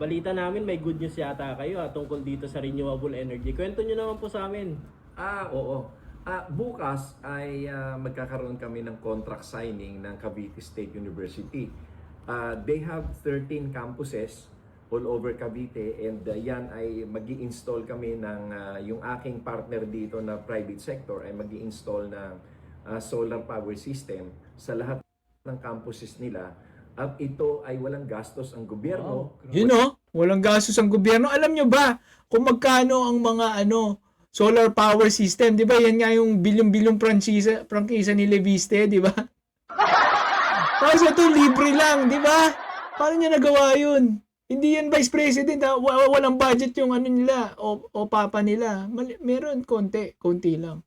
balita namin may good news yata kayo tungkol dito sa renewable energy. Kwento nyo naman po sa amin. Oo. Bukas ay magkakaroon kami ng contract signing ng Cavite State University. They have 13 campuses all over Cavite, and yan ay magi-install kami ng yung aking partner dito na private sector ay magi-install ng solar power system sa lahat ng campuses nila. At ito ay walang gastos ang gobyerno. You know, walang gastos ang gobyerno. Alam nyo ba kung magkano ang mga solar power system? Di ba yan nga yung bilyong-bilyong prangkisa ni Leviste, di ba? Tapos ito, libre lang, di ba? Paano niya nagawa yun? Hindi yan vice president, ha? Walang budget yung nila o papa nila. Meron konti lang.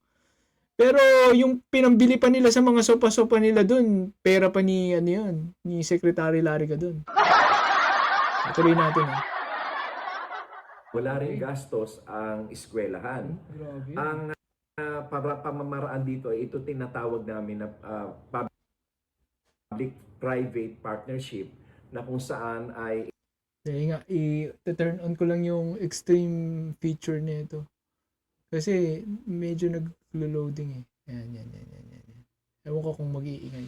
Pero yung pinambili pa nila sa mga sopa-sopa nila dun, pera pa ni ni Secretary Lariga dun. Tuloy natin, ha. Wala rin gastos ang eskwelahan. Grabe. Ang pamamaraan dito ay ito tinatawag namin na public-private partnership, na kung saan ay Dahil nga, i-turn on ko lang yung extreme feature nito. Kasi medyo nag-loading eh. Yan. Ewan ko kung mag-iingay.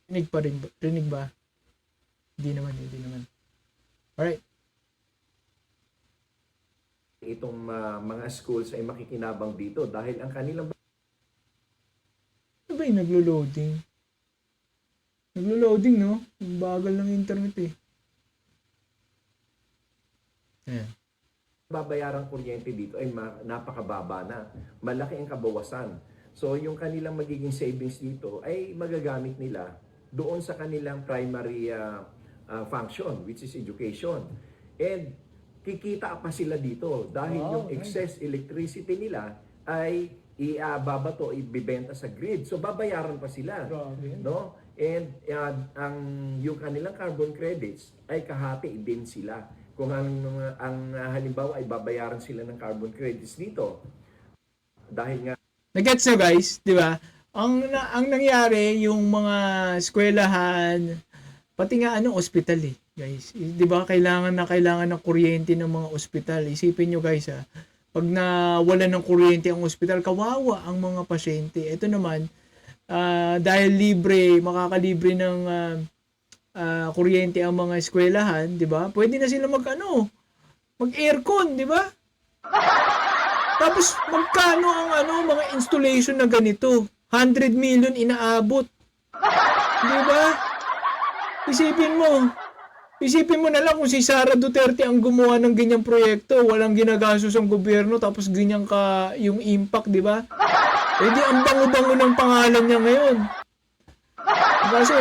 Rinig pa rin ba? Rinig ba? Hindi naman. Alright. itong mga schools ay makikinabang dito dahil ang kanilang Ano ba yung naglo-loading? Naglo-loading, no? Ang bagal ng internet eh. Ayan. babayarang kuryente dito ay napakababa na. Malaki ang kabawasan. So yung kanilang magiging savings dito ay magagamit nila doon sa kanilang primary function, which is education. And kikita pa sila dito dahil yung excess electricity nila ay ibabato, ibibenta sa grid. So babayaran pa sila. No? And yung kanilang carbon credits ay kahati din sila. Kung ang halimbawa ay babayaran sila ng carbon credits dito. Dahil nga Nagets nyo guys, di ba? Ang nangyari, yung mga eskwelahan, pati nga ospital eh, guys. Di ba kailangan ng kuryente ng mga ospital. Isipin nyo guys pag nawalan ng kuryente ang ospital, kawawa ang mga pasyente. Ito naman, dahil makakalibre ng kuryente ang mga eskwelahan, di ba? Pwede na sila mag-aircon, di ba? Tapos magkano ang mga installation na ganito? 100 million inaabot. Di ba? Isipin mo na lang kung si Sara Duterte ang gumawa ng ganyang proyekto, walang ginagastos ang gobyerno, tapos ganyan yung impact, di ba? Eh di ang bango-bango ng pangalan niya ngayon. Kasi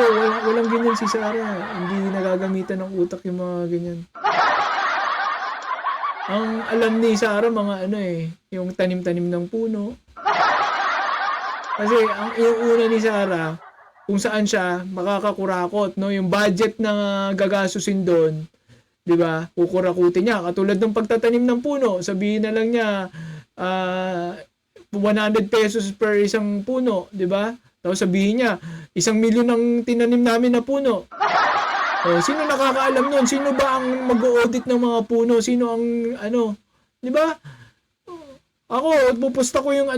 walang ganyan si Sara. Hindi nagagamitan ng utak yung mga ganyan. Ang alam ni Sara mga yung tanim-tanim ng puno. Kasi ang inuuna ni Sara, kung saan siya makakakurakot, no? Yung budget na gagastusin doon, 'di ba? Kukurakutin niya katulad ng pagtatanim ng puno. Sabihin na lang niya 100 pesos per isang puno, 'di ba? Tapos sabihin niya, 1,000,000 ang tinanim namin na puno. Sino nakakaalam nun? Sino ba ang mag-audit ng mga puno? Sino ang di ba? Ako, pupusta ko yung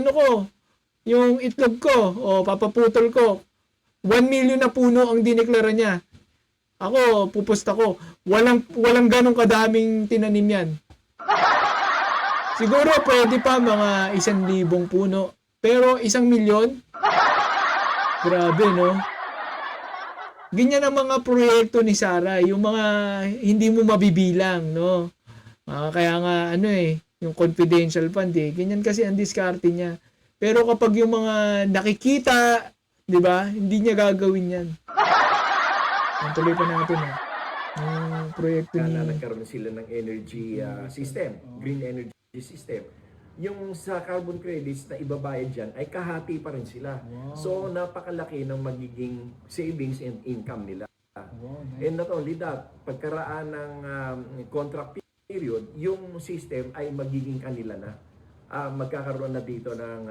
yung itlog ko, papaputol ko. 1,000,000 na puno ang dineklara niya. Ako, pupusta ko. Walang ganong kadaming tinanim yan. Siguro pwede pa mga 1,000,000 puno. Pero 1,000,000? Grabe, no? Ganyan ang mga proyekto ni Sara, yung mga hindi mo mabibilang, no? Kaya nga yung confidential fund ganyan kasi ang diskarte niya. Pero kapag yung mga nakikita, 'di ba? Hindi niya gagawin 'yan. Tuloy pa natin yung proyekto ni nagkaroon sila ng energy system, green energy system. Yung sa carbon credits na ibabayad dyan ay kahati pa rin sila. Wow. So napakalaki ng magiging savings and income nila. Wow, nice. And not only that, pagkaraan ng contract period, yung system ay magiging kanila na. Magkakaroon na dito ng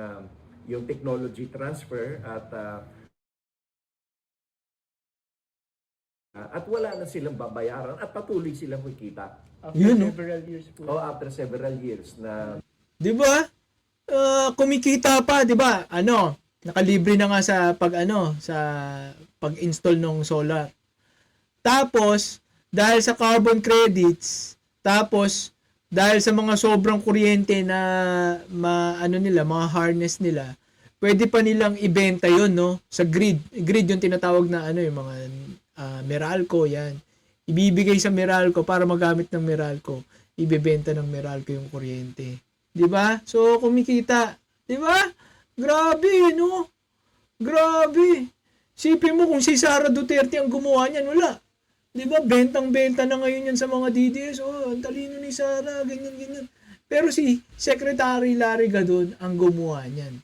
yung technology transfer at at wala na silang babayaran at patuloy silang kikita. After Yun, no? several years po. O after several years na 'Di ba? Kumikita pa, 'di ba? Ano, nakalibre na nga sa sa pag-install ng solar. Tapos, dahil sa carbon credits, tapos dahil sa mga sobrang kuryente na mga harness nila, pwede pa nilang ibenta 'yon, no? Sa grid. Grid yung tinatawag na yung mga Meralco 'yan. Ibibigay sa Meralco para magamit ng Meralco. Ibebenta ng Meralco yung kuryente. 'Di ba? So kumikita, 'di ba? Grabe, no? Grabe. Sipin mo kung si Sara Duterte ang gumawa niyan, wala. 'Di ba? Bentang-benta na ngayon yan sa mga DDS. Oh, ang talino ni Sara, ganyan. Pero si Secretary Larry Gadon ang gumawa niyan.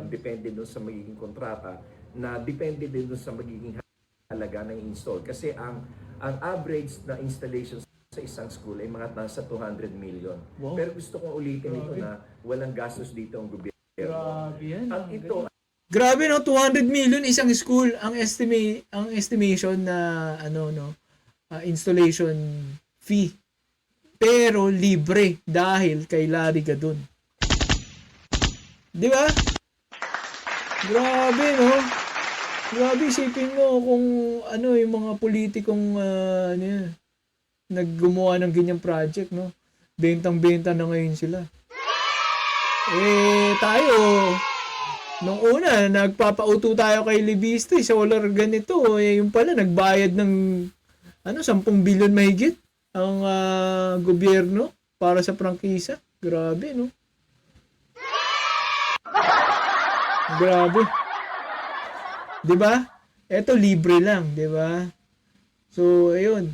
depende doon sa magiging kontrata, na depende din doon sa magiging halaga ng install. Kasi ang average na installation sa isang school ay mga nasa 200 million. Wow. Pero gusto kong ulitin ito Grabe. na walang gastos dito ang gobyerno. Grabe yan. Ang ito Grabe, no, 200 million isang school ang estimation na installation fee. Pero libre dahil kay Larry Gadon. 'Di ba? Grabe, no? Grabe, isipin mo kung yung mga politikong naggumawa ng ganyang project, no? Bentang-benta na ngayon sila. Tayo, nung una, nagpapauto tayo kay Levisto, solar ganito, yung pala, nagbayad ng 10 billion mahigit ang gobyerno para sa prangkisa. Grabe, no? Grabe. 'Di ba? Ito libre lang, 'di ba? So, ayun.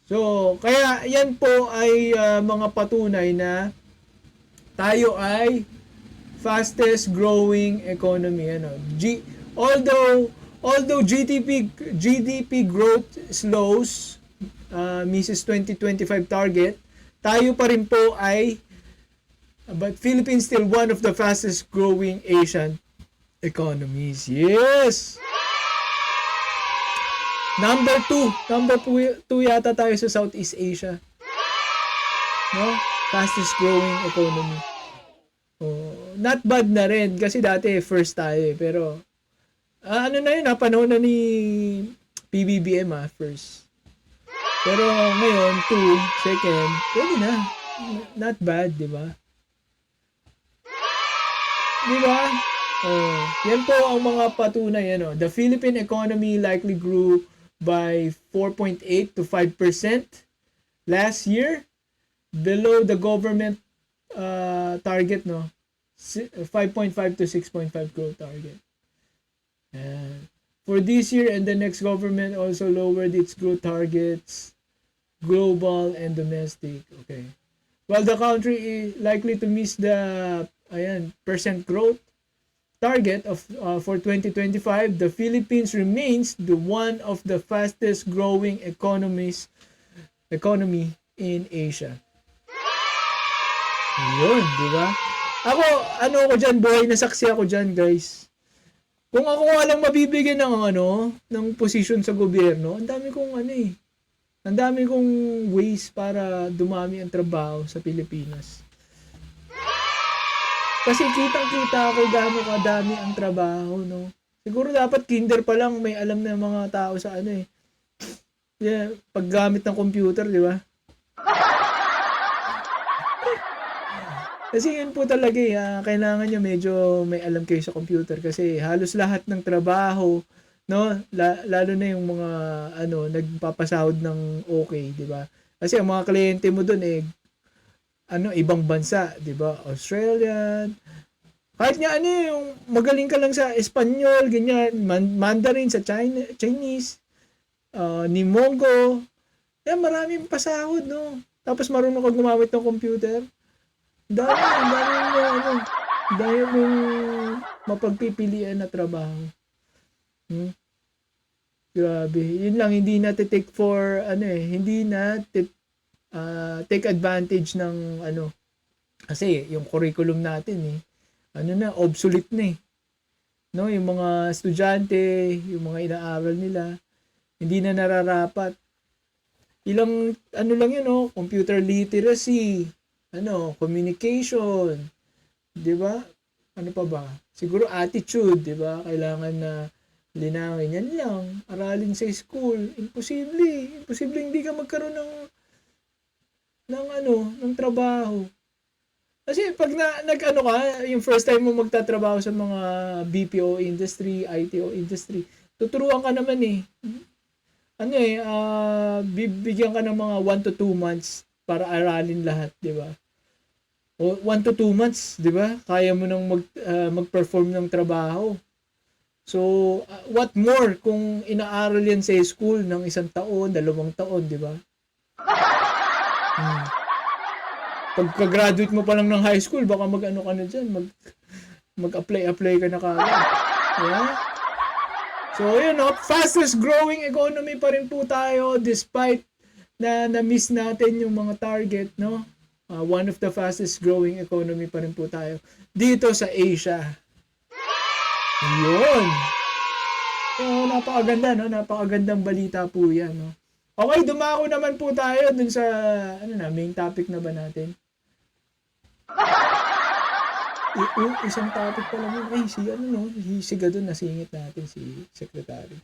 So, kaya yan po ay mga patunay na tayo ay fastest growing economy, although GDP growth slows, misses 2025 target, tayo pa rin po ay but Philippines still one of the fastest growing Asian economies. Yes! Number 2 yata tayo sa Southeast Asia. No? Fastest growing economy. Not bad na rin kasi dati first tayo pero panahon na ni PBBM first. Pero ngayon 2, second, pwede na. Not bad, di ba? Di ba? Yan po ang mga patunay. The Philippine economy likely grew by 4.8 to 5% last year, below the government target, 5.5 to 6.5 growth target. And for this year and the next, government also lowered its growth targets, global and domestic. Okay. While the country is likely to miss the percent growth target of for 2025, the Philippines remains the one of the fastest growing economy in Asia. Yun, di ba? Ako dyan, buhay na saksi ako dyan, guys. Kung ako walang mabibigyan ng position sa gobyerno, ang dami kong ways para dumami ang trabaho sa Pilipinas. Kasi kitang-kita ako gaano kadami ang trabaho, no? Siguro dapat kinder pa lang may alam na mga tao sa paggamit ng computer, di ba? Kasi yun po talaga kailangan nyo medyo may alam kayo sa computer kasi halos lahat ng trabaho, no? Lalo na yung mga nagpapasahod ng okay, di ba? Kasi ang mga kliyente mo doon ibang bansa, 'di ba? Australian. Kahit nga yung magaling ka lang sa Espanyol, ganyan, Mandarin sa Chinese, Nimongo. Maraming pasahod, no? Tapos marunong ka gumamit ng computer. Dahil mong mapagpipilian na trabaho. Grabe. Yun lang, hindi na take for, hindi na take advantage ng kasi yung curriculum natin obsolete na no? Yung mga estudyante, yung mga inaaral nila, hindi na nararapat. Ilang, ano lang yun, no? Computer literacy, communication, di ba? Ano pa ba? Siguro attitude, di ba? Kailangan na linangin. Yan lang. Aralin sa school. Imposible. Imposible hindi ka magkaroon ng trabaho. Kasi pag nag-ano ka, yung first time mo magtatrabaho sa mga BPO industry, ITO industry, tuturuan ka naman eh. Bibigyan ka ng mga 1 to 2 months para aralin lahat, di ba? O 1 to 2 months, di ba? Kaya mo nang mag-perform ng trabaho. So, what more kung inaaral yan sa school ng 1 taon, 2 taon, di ba? Pagka-graduate mo pa lang ng high school, baka mag-ano ka na dyan, mag-apply ka na kagad. Yeah? So, yun, fastest growing economy pa rin po tayo despite na-miss natin yung mga target, no? One of the fastest growing economy pa rin po tayo dito sa Asia. Yun. So, napakaganda, no? Napakagandang balita po yan, no? Okay, dumako naman po tayo dun sa, main topic na ba natin? Isang topic pa lang yun. Si Gado, nasingit natin si Secretary.